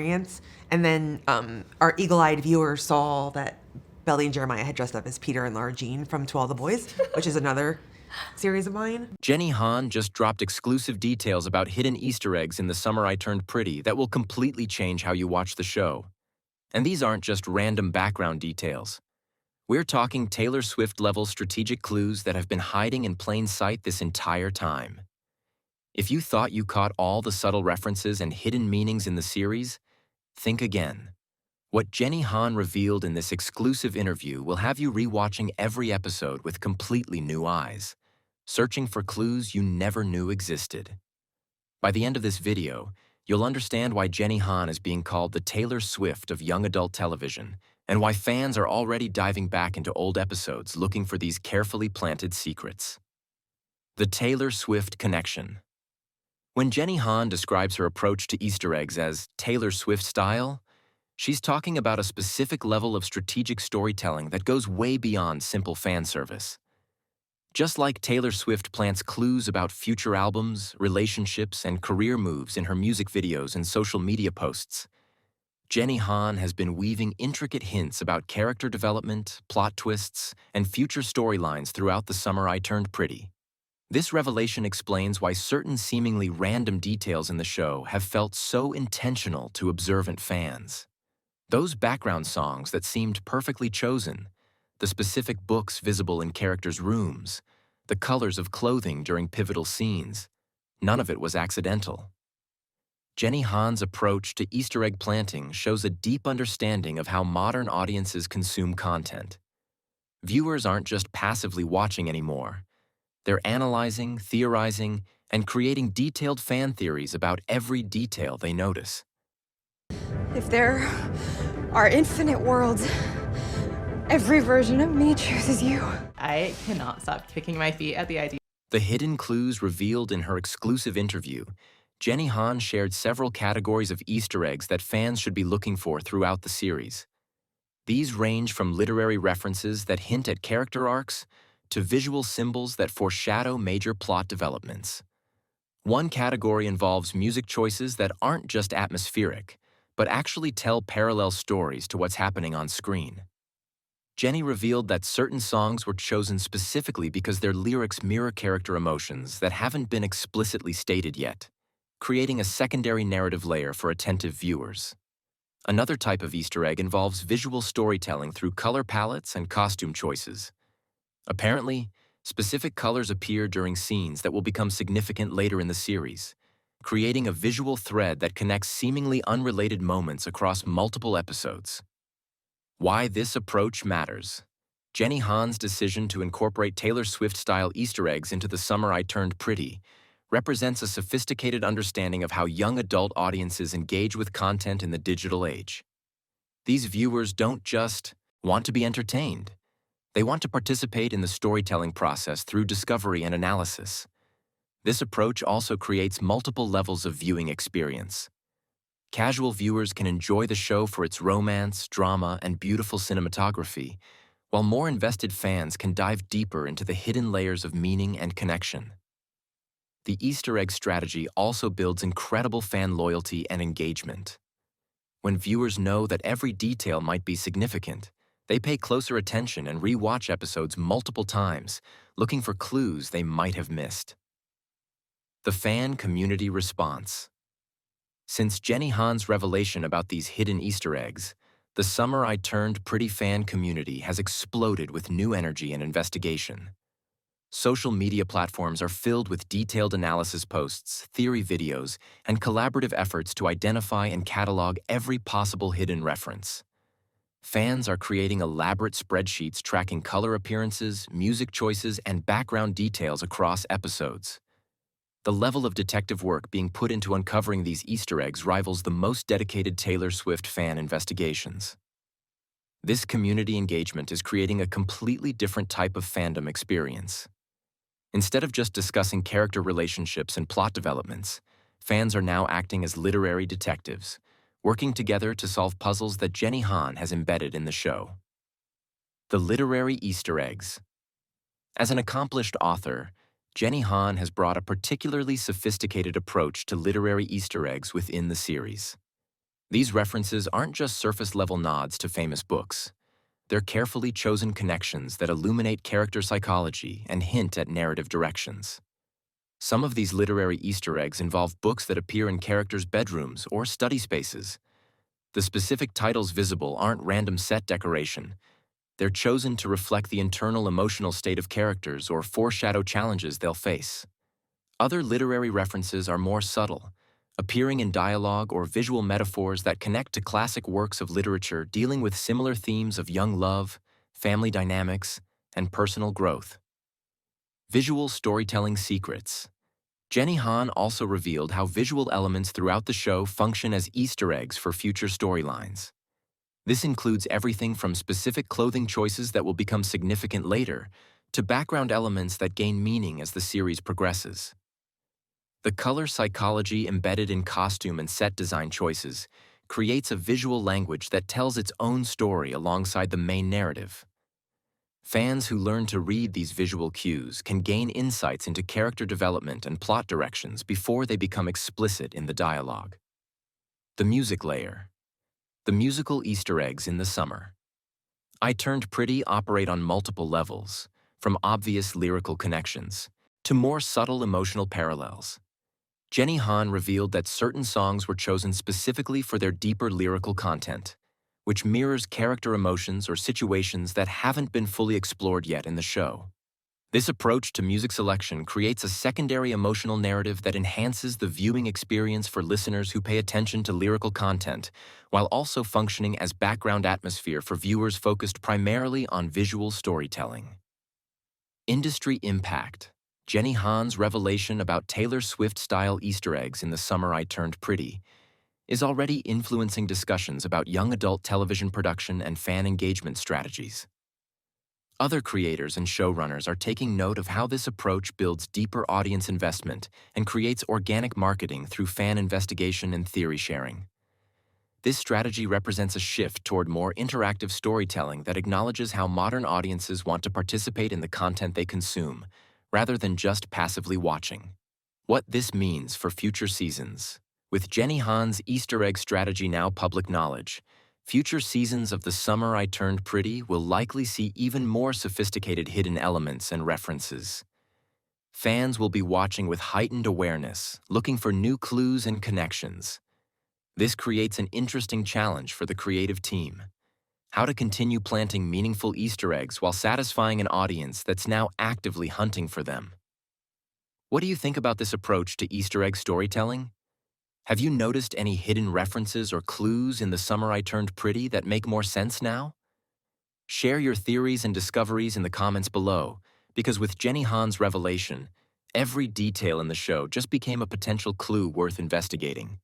experience. And then our eagle-eyed viewer saw that Belly and Jeremiah had dressed up as Peter and Laura Jean from To All the Boys, which is another series of mine. Jenny Han just dropped exclusive details about hidden Easter eggs in The Summer I Turned Pretty that will completely change how you watch the show. And these aren't just random background details. We're talking Taylor Swift-level strategic clues that have been hiding in plain sight this entire time. If you thought you caught all the subtle references and hidden meanings in the series, think again. What Jenny Han revealed in this exclusive interview will have you rewatching every episode with completely new eyes, searching for clues you never knew existed. By the end of this video, you'll understand why Jenny Han is being called the Taylor Swift of young adult television, and why fans are already diving back into old episodes looking for these carefully planted secrets. The Taylor Swift connection. When Jenny Han describes her approach to Easter eggs as Taylor Swift style, she's talking about a specific level of strategic storytelling that goes way beyond simple fan service. Just like Taylor Swift plants clues about future albums, relationships, and career moves in her music videos and social media posts, Jenny Han has been weaving intricate hints about character development, plot twists, and future storylines throughout The Summer I Turned Pretty. This revelation explains why certain seemingly random details in the show have felt so intentional to observant fans. Those background songs that seemed perfectly chosen, the specific books visible in characters' rooms, the colors of clothing during pivotal scenes, none of it was accidental. Jenny Han's approach to Easter egg planting shows a deep understanding of how modern audiences consume content. Viewers aren't just passively watching anymore. They're analyzing, theorizing, and creating detailed fan theories about every detail they notice. If there are infinite worlds, every version of me chooses you. I cannot stop kicking my feet at the idea. The hidden clues revealed in her exclusive interview, Jenny Han shared several categories of Easter eggs that fans should be looking for throughout the series. These range from literary references that hint at character arcs to visual symbols that foreshadow major plot developments. One category involves music choices that aren't just atmospheric, but actually tell parallel stories to what's happening on screen. Jenny revealed that certain songs were chosen specifically because their lyrics mirror character emotions that haven't been explicitly stated yet, creating a secondary narrative layer for attentive viewers. Another type of Easter egg involves visual storytelling through color palettes and costume choices. Apparently, specific colors appear during scenes that will become significant later in the series, creating a visual thread that connects seemingly unrelated moments across multiple episodes. Why this approach matters. Jenny Han's decision to incorporate Taylor Swift-style Easter eggs into The Summer I Turned Pretty represents a sophisticated understanding of how young adult audiences engage with content in the digital age. These viewers don't just want to be entertained. They want to participate in the storytelling process through discovery and analysis. This approach also creates multiple levels of viewing experience. Casual viewers can enjoy the show for its romance, drama, and beautiful cinematography, while more invested fans can dive deeper into the hidden layers of meaning and connection. The Easter egg strategy also builds incredible fan loyalty and engagement. When viewers know that every detail might be significant, they pay closer attention and re-watch episodes multiple times, looking for clues they might have missed. The fan community response. Since Jenny Han's revelation about these hidden Easter eggs, The Summer I Turned Pretty fan community has exploded with new energy and investigation. Social media platforms are filled with detailed analysis posts, theory videos, and collaborative efforts to identify and catalog every possible hidden reference. Fans are creating elaborate spreadsheets tracking color appearances, music choices, and background details across episodes. The level of detective work being put into uncovering these Easter eggs rivals the most dedicated Taylor Swift fan investigations. This community engagement is creating a completely different type of fandom experience. Instead of just discussing character relationships and plot developments, fans are now acting as literary detectives, working together to solve puzzles that Jenny Han has embedded in the show. The literary Easter eggs. As an accomplished author, Jenny Han has brought a particularly sophisticated approach to literary Easter eggs within the series. These references aren't just surface-level nods to famous books. They're carefully chosen connections that illuminate character psychology and hint at narrative directions. Some of these literary Easter eggs involve books that appear in characters' bedrooms or study spaces. The specific titles visible aren't random set decoration. They're chosen to reflect the internal emotional state of characters or foreshadow challenges they'll face. Other literary references are more subtle, appearing in dialogue or visual metaphors that connect to classic works of literature dealing with similar themes of young love, family dynamics, and personal growth. Visual storytelling secrets. Jenny Han also revealed how visual elements throughout the show function as Easter eggs for future storylines. This includes everything from specific clothing choices that will become significant later to background elements that gain meaning as the series progresses. The color psychology embedded in costume and set design choices creates a visual language that tells its own story alongside the main narrative. Fans who learn to read these visual cues can gain insights into character development and plot directions before they become explicit in the dialogue. The music layer. The musical Easter eggs in the summer. I Turned Pretty operate on multiple levels, from obvious lyrical connections to more subtle emotional parallels. Jenny Han revealed that certain songs were chosen specifically for their deeper lyrical content, which mirrors character emotions or situations that haven't been fully explored yet in the show. This approach to music selection creates a secondary emotional narrative that enhances the viewing experience for listeners who pay attention to lyrical content, while also functioning as background atmosphere for viewers focused primarily on visual storytelling. Industry impact. Jenny Han's revelation about Taylor Swift-style Easter eggs in The Summer I Turned Pretty is already influencing discussions about young adult television production and fan engagement strategies. Other creators and showrunners are taking note of how this approach builds deeper audience investment and creates organic marketing through fan investigation and theory sharing. This strategy represents a shift toward more interactive storytelling that acknowledges how modern audiences want to participate in the content they consume, rather than just passively watching. What this means for future seasons. With Jenny Han's Easter egg strategy now public knowledge, future seasons of The Summer I Turned Pretty will likely see even more sophisticated hidden elements and references. Fans will be watching with heightened awareness, looking for new clues and connections. This creates an interesting challenge for the creative team. How to continue planting meaningful Easter eggs while satisfying an audience that's now actively hunting for them. What do you think about this approach to Easter egg storytelling? Have you noticed any hidden references or clues in The Summer I Turned Pretty that make more sense now? Share your theories and discoveries in the comments below, because with Jenny Han's revelation, every detail in the show just became a potential clue worth investigating.